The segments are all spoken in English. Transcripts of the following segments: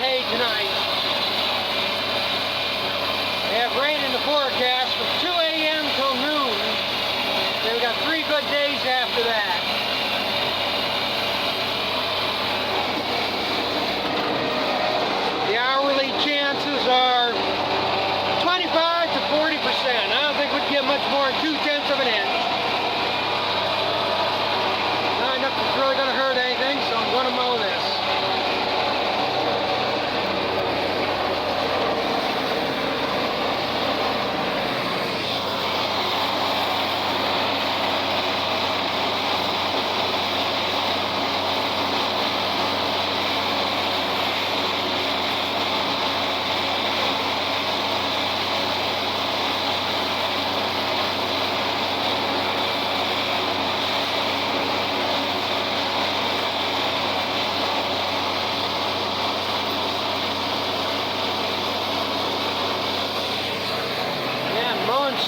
hay tonight. We have rain in the forecast from 2 a.m. till noon. Then we got 3 good days after that. The hourly chances are 25 to 40%. I don't think we'd get much more than 2/10 of an inch. Not enough that's really going to hurt anything, so I'm going to mow this.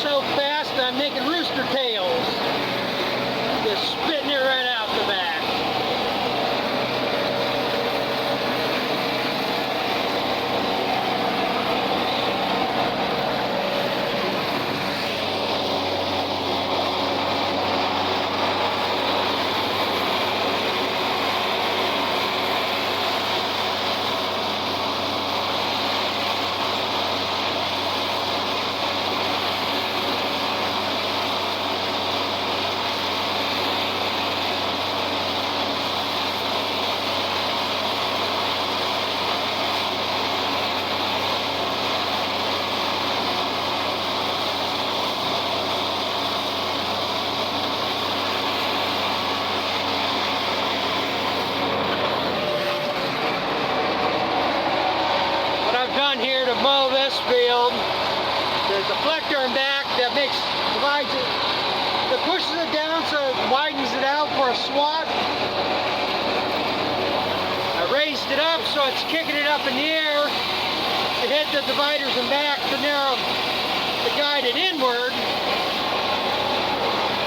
So fast I'm making rooster tails. Just spitting it right out the back. Here to mow this field. There's a deflector in back that divides it, that pushes it down so it widens it out for a swat. I raised it up so it's kicking it up in the air. It hit the dividers in back to narrow, to guide it inward.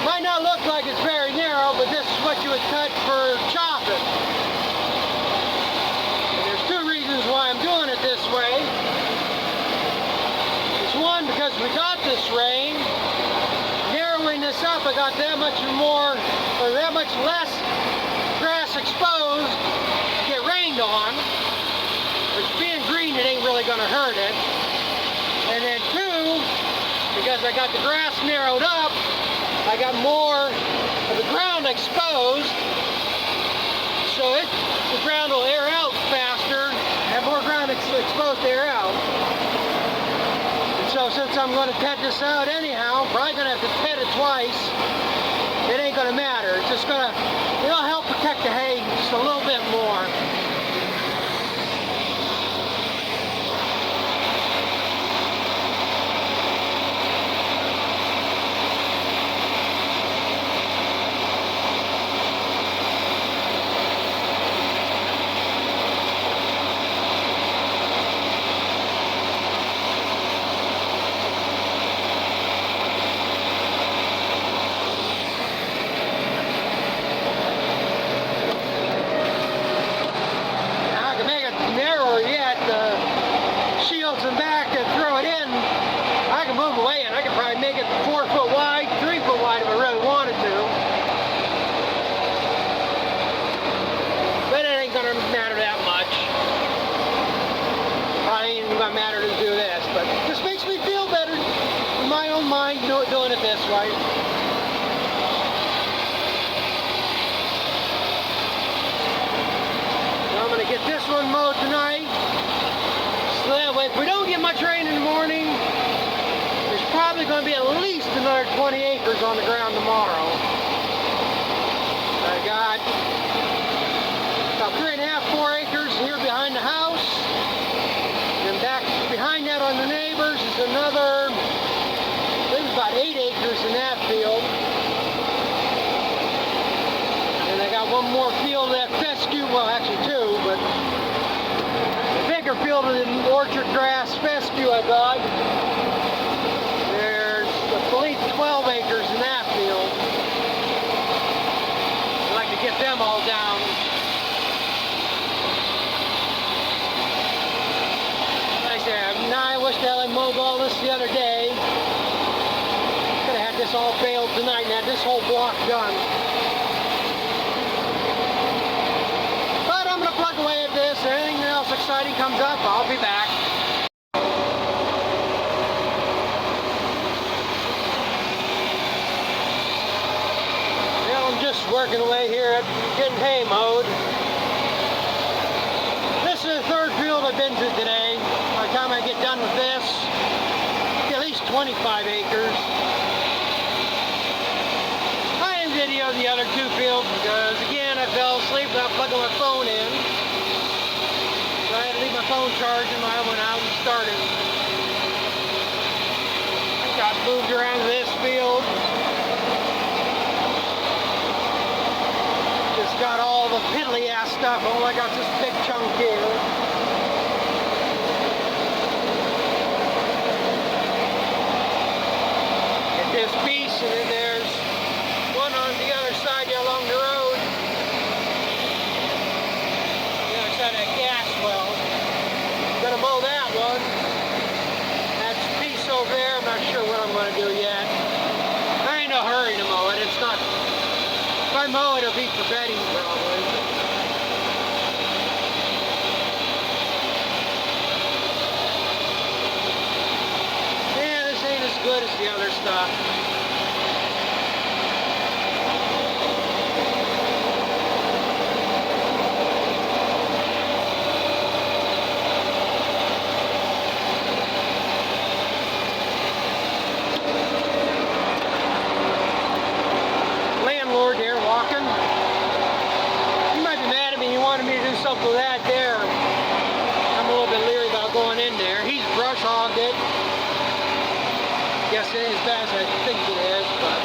Might not look like it's very narrow, but this is what you would cut for chopping. And there's 2 reasons why I'm doing it this way. One, because we got this rain. Narrowing this up, I got that much more, or that much less grass exposed to get rained on. Which being green, it ain't really going to hurt it. And then 2, because I got the grass narrowed up, I got more of the ground exposed. So the ground will air out faster, have more ground exposed to air out. So since I'm going to cut this out anyhow, probably going to have to cut it twice, it ain't going to matter. It's just going to, it'll help protect the hay just a little bit more. Make it 4 foot wide, 3 foot wide if I really wanted to. But it ain't gonna matter that much. Probably ain't gonna matter to do this, but this makes me feel better in my own mind doing it this way. So I'm gonna get this one mowed tonight. So that way, if we don't get much rain in the morning, probably going to be at least another 20 acres on the ground tomorrow. I got about 3.5, 4 acres here behind the house. And back behind that on the neighbors is another, I think about 8 acres in that field. And I got one more field that fescue, well actually 2, but the bigger field of the orchard grass fescue I got. 12 acres in that field. I'd like to get them all down. other day. Could have had this all baled tonight and had this whole block done. But I'm going to plug away at this. If anything else exciting comes up, I'll be back. Well, I'm just working away here at getting hay mowed. This is the third field I've been to today. By the time I get done with this, at least 25 acres. I didn't video the other two fields because, again, I fell asleep without plugging my phone in. So I had to leave my phone charging when I went out and started. I got moved around this field. Just got all the piddly ass stuff. Oh, I got this big chunk here. This piece, and then there's one on the other side there along the road. The other side of that gas well. Gonna mow that one. That's a piece over there. I'm not sure what I'm gonna do yet. I ain't no hurry to mow it. It's not. If I mow it, it'll be for bedding probably. Yeah, this ain't as good as the other stuff. Landlord there walking. He might be mad at me. He wanted me to do something with that there. I'm a little bit leery about going in there. He's brush hogged it. Guess it ain't as bad as I think it is, but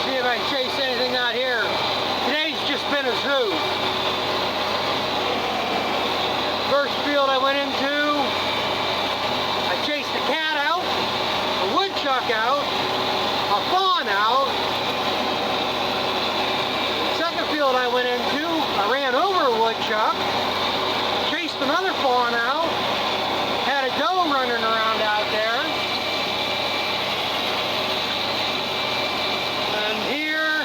see if I can chase anything out here. Today's just been a zoo. First field I went into, I chased a cat out, a woodchuck out, a fawn out. Second field I went into, I ran over a woodchuck, chased another fawn out, had a doe running around out there. And here,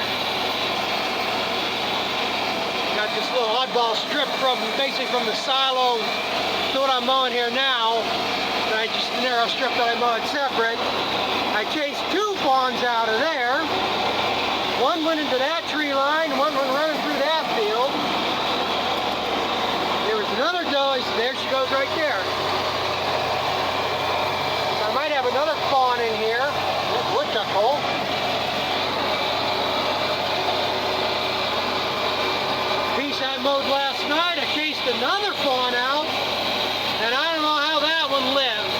got this little oddball strip from basically from the silo to what I'm mowing here now. And I just a narrow strip that I mowed separate. I chased two fawns out of there. One went into that tree line, and one went running through that field. There was another doe, there she goes right there. So I might have another fawn in here. This woodchuck hole. Piece I mowed last night, I chased another fawn out, and I don't know how that one lived.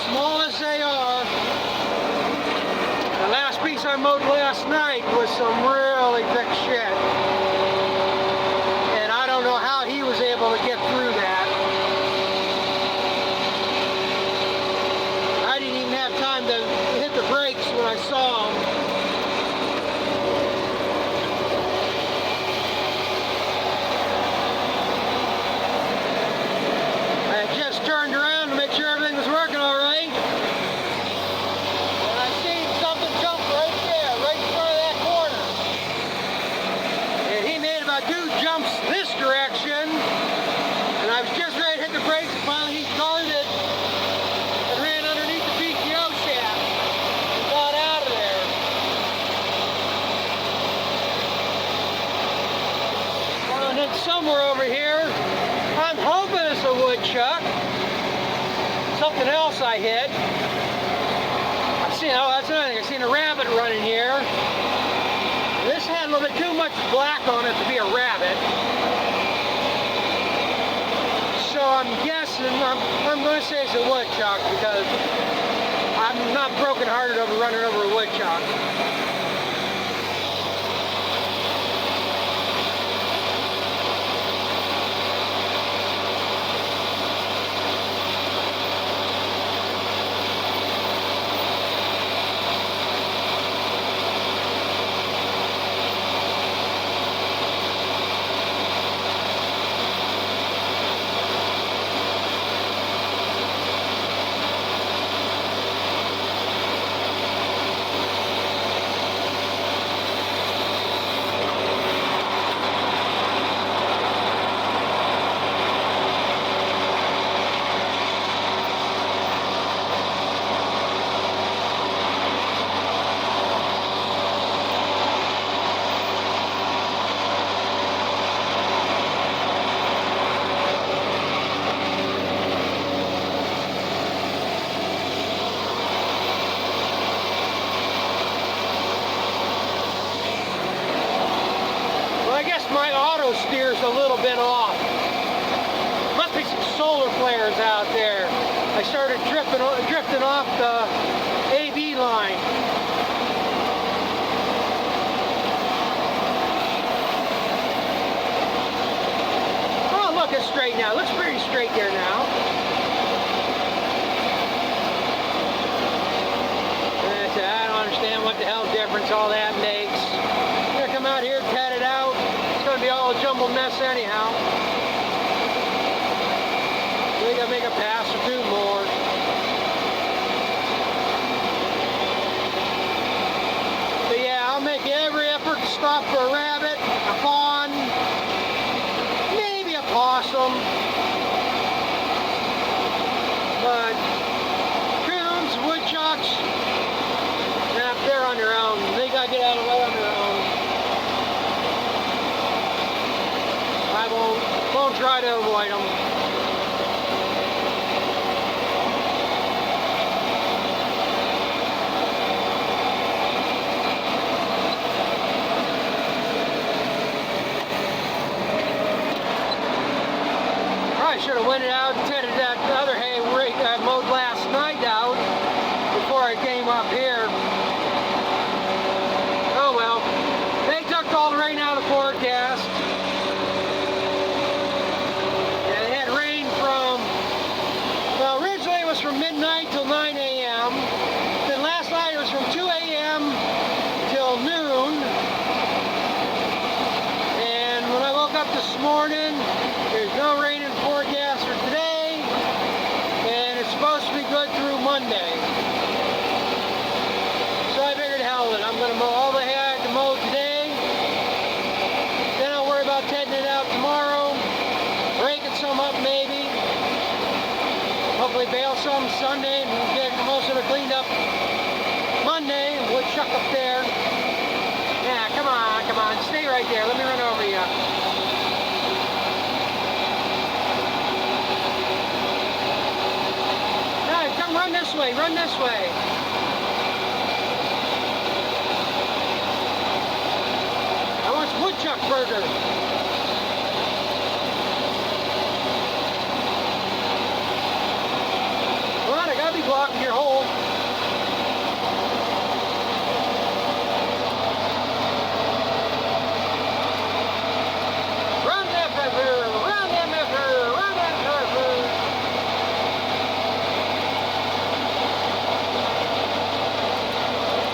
Small as they are. The last piece I mowed last night was some really thick shit. And I don't know how he was able to get through that. I didn't even have time to hit the brakes when I saw him. I had just turned around to make sure everything was working all right. And I seen something jump right there, right in front of that corner. And he made about 2 jumps this direction. And I was just ready to hit the brakes, and finally he guarded it and ran underneath the PTO shaft and got out of there. And then somewhere over here, I'm hoping it's a woodchuck. Something else I hit. I've seen, oh, that's another thing. I've seen a rabbit running here. This had a little bit too much black on it to be a rabbit. So I'm guessing, I'm going to say it's a woodchuck because I'm not broken-hearted over running over a woodchuck. indicator's a little bit off. Must be some solar flares out there. I started drifting off the AB line. Oh, look, it's straight now. It looks pretty straight there now. I don't understand what the hell difference all that makes. I'm gonna come out here, tat it out. It's gonna be all a jumbled mess anyhow. We gotta make a pass or two more. But yeah, I'll make every effort to stop for a rabbit, a fawn, maybe a possum. But coons, woodchucks, they're on their own. They gotta get out of the way on their own. I won't try to avoid them. Probably should have went out and tended that other hay I mowed last night out before I came up here. Oh well, they took all the rain out of the forecast. And it had rain from, well, originally it was from midnight till 9 a.m. Then last night it was from 2 a.m. till noon. And when I woke up this morning, there's no rain in the forecast for today. And it's supposed to be good through Monday. So I figured, hell with it, I'm going to mow all the hay I had to mow today. Then I'll worry about tedding it out tomorrow. Raking some up maybe. Hopefully bale some Sunday and get most of it cleaned up Monday. Woodchuck up there. Yeah, come on, come on. Stay right there. Let me run over you. Now, come run this way. Run this way. Woodchuck burger. Come on, I gotta be blocking your hole. Run that pepper, run that pepper, run that pepper.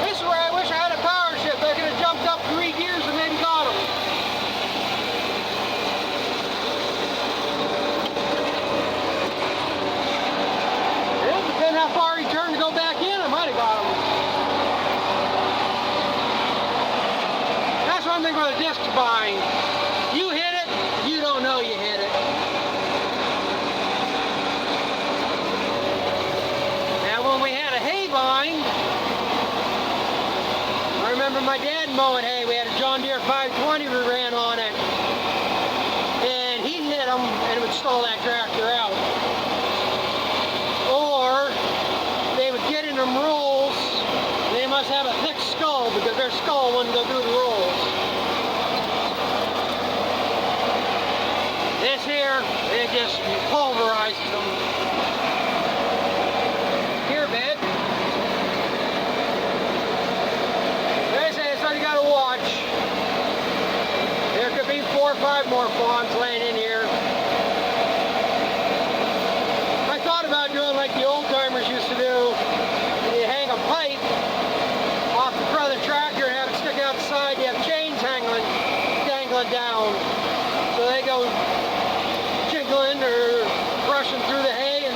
This is where I wish I had a power shift. I could have jumped up 3 gears and maybe got him. How far he turned to go back in, I might have got him. That's one thing about a disc bind. You hit it, you don't know you hit it. Now when we had a hay bind, I remember my dad mowing hay. We had a John Deere 520 we ran on it. And he hit them and it would stall that tractor out. Them rolls, they must have a thick skull because their skull wouldn't go through the rolls. This here, it just pulverizes them. Here, bed. They say it's something you gotta watch. There could be 4 or 5 more fawns laying in here. I thought about doing like the old timers used to do. You hang a pipe off the front of the tractor and have it stick out the side. You have chains dangling down. So they go jiggling or brushing through the hay and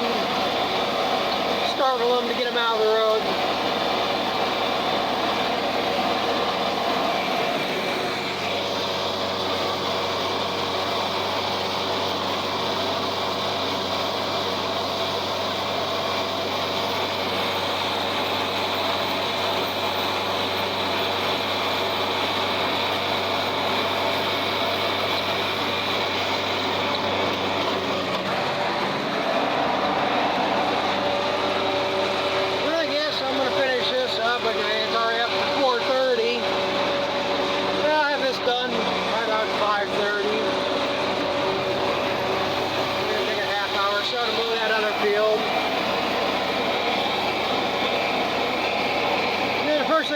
startle them to get them out of the road.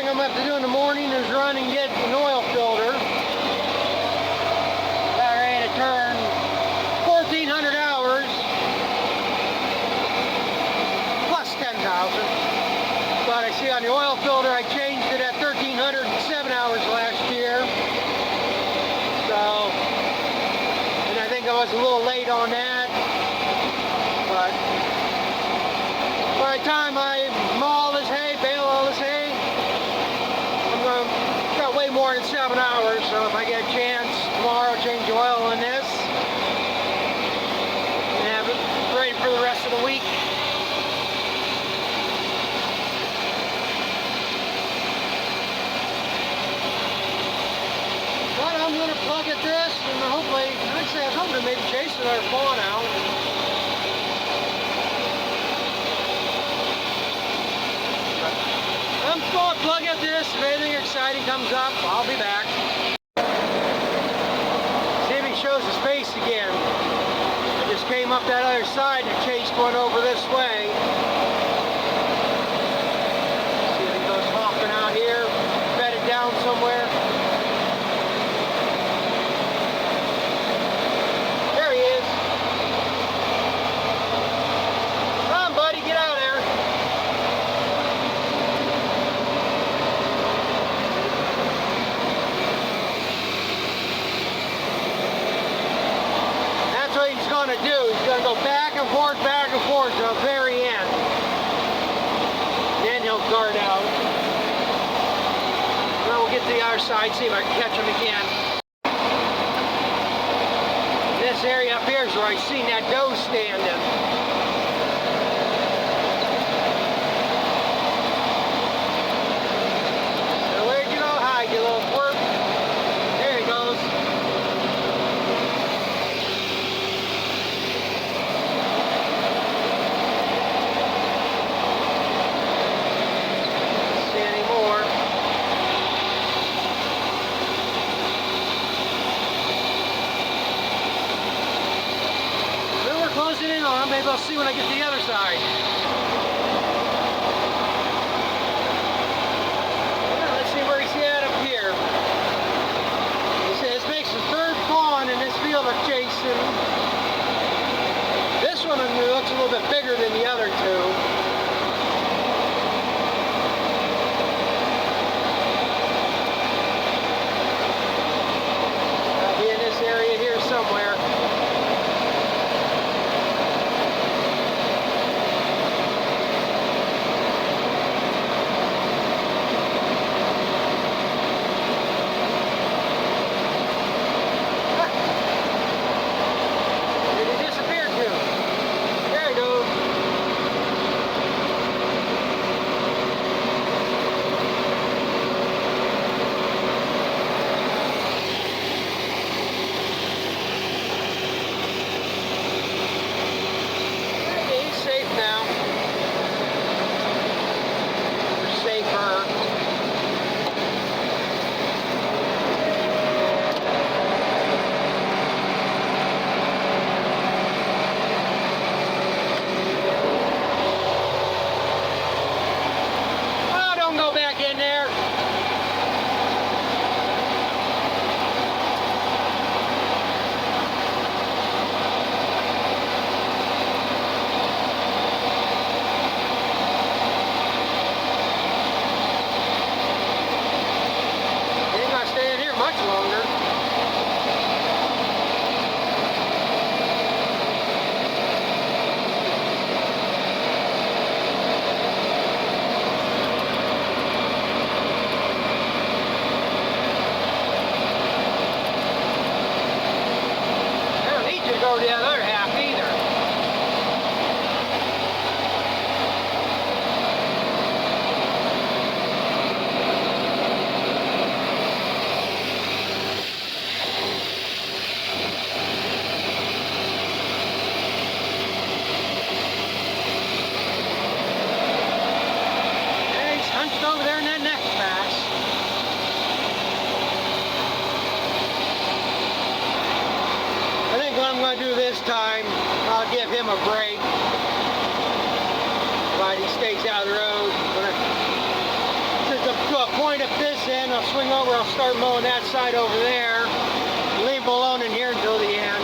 I'm going to have to do in the morning is run and get an oil filter. About ready to turn 1,400 hours plus 10,000. But I see on the oil filter I changed it at 1,307 hours last year. So, and I think I was a little late on that. But by the time I mow all this hay, bale all this hay, got way more than 7 hours. So if I get a chance tomorrow, change the oil in this and have it ready for the rest of the week. But I'm going to plug at this and hopefully, actually I was hoping to maybe chase another fawn out. I'm going to plug at this. If anything exciting comes up, I'll be back. See if he shows his face again. I just came up that other side and chased one over this way. See if he goes hopping out here, bedded down somewhere. There he is. Come on, buddy, get out of there. To do. He's going to go back and forth to the very end. Then he'll guard out. Then we'll get to the other side, see if I can catch him again. This area up here is where I seen that doe standing. So where'd you go hide, you little twerp? There he goes. Closing in on him. Maybe I'll see when I get to the other side. Yeah, let's see where he's at up here. He says this makes the third fawn in this field of chasing. This one looks a little bit bigger than the other two. I'll be in this area here somewhere. The other half either. Yeah, he's hunched over there in that next pass. I think what I'm going to do this time, I'll give him a break. But he stays out of the road. Since I'm to a point I'll swing over, I'll start mowing that side over there. Leave him alone in here until the end.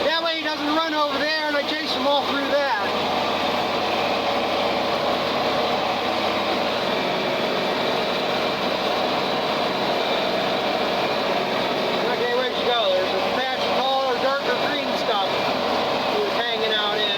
That way he doesn't run over there and I chase him all through that. Okay, where'd you go? There's a patch of taller, darker green stuff he was hanging out in.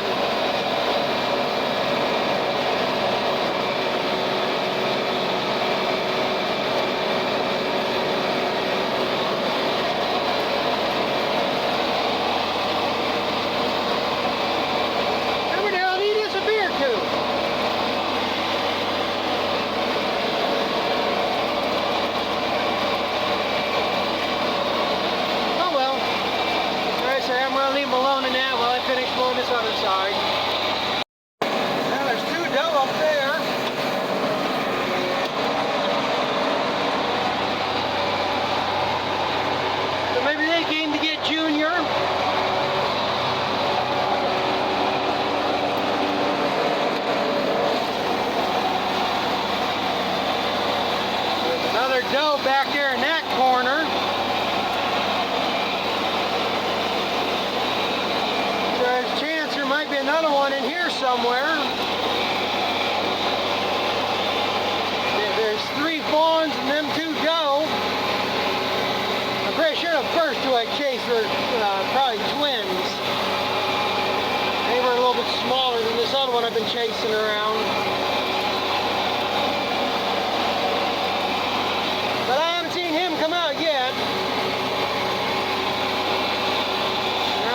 Alone in that while I finish mowing this other side. Now there's 2 doe up there. So maybe they came to get Junior. There's another doe back there in that corner. Might be another one in here somewhere. There's 3 fawns and them 2 doe. I'm pretty sure the first 2 I chased were probably twins. They were a little bit smaller than this other one I've been chasing around. But I haven't seen him come out yet.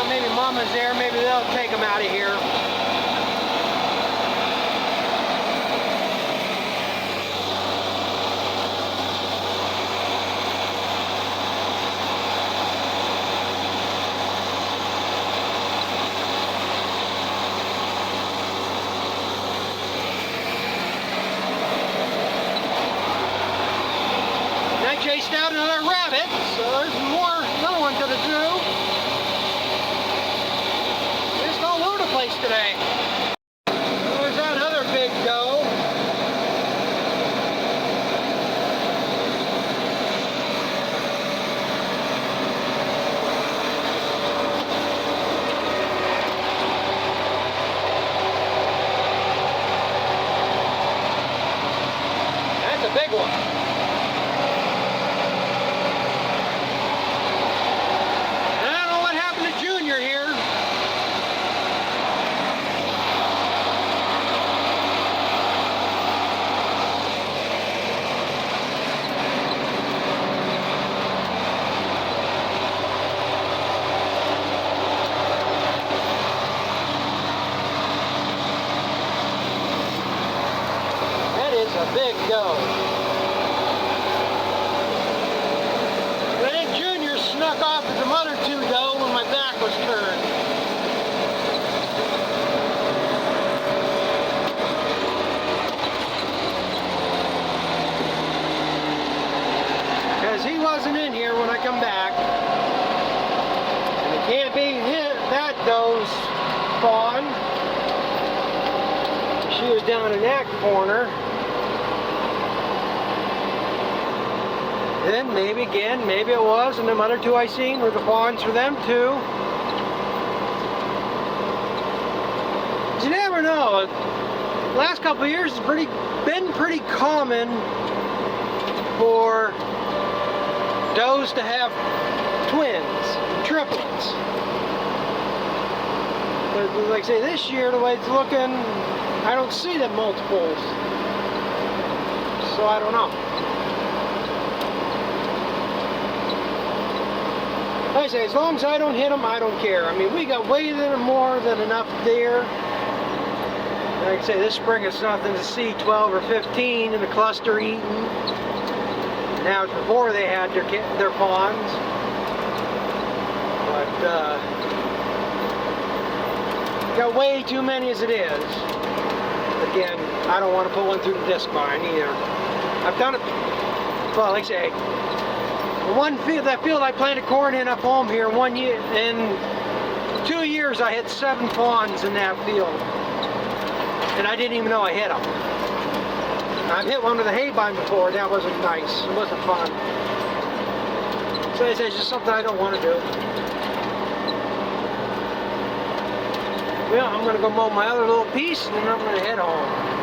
Maybe Mama's there, maybe they'll take him out of here. And I chased out another rabbit, so there's another one to the zoo. Today. There's that other big doe. That's a big one. And I don't know what happened to Junior here. A big doe. I think Junior snuck off with the other 2 doe when my back was turned. Because he wasn't in here when I come back. And it can't be that doe's fawn. She was down in that corner. Then maybe again, maybe it was, and them other 2 I seen were the fawns for them too. You never know. The last couple of years it's been pretty common for does to have twins, triplets. But like I say, this year the way it's looking, I don't see the multiples. So I don't know. Like I say, as long as I don't hit them, I don't care. I mean, we got way more than enough deer. Like I say, this spring it's nothing to see 12 or 15 in a cluster eating. Now it's before they had their fawns. But got way too many as it is. Again, I don't want to put one through the disc mine either. I've done it, well, like I say, the one field, that field I planted corn in up home here, 1 year, in 2 years I had 7 fawns in that field. And I didn't even know I hit them. I've hit one with a hay bind before. That wasn't nice. It wasn't fun. So it's just something I don't want to do. Well, I'm going to go mow my other little piece and then I'm going to head home.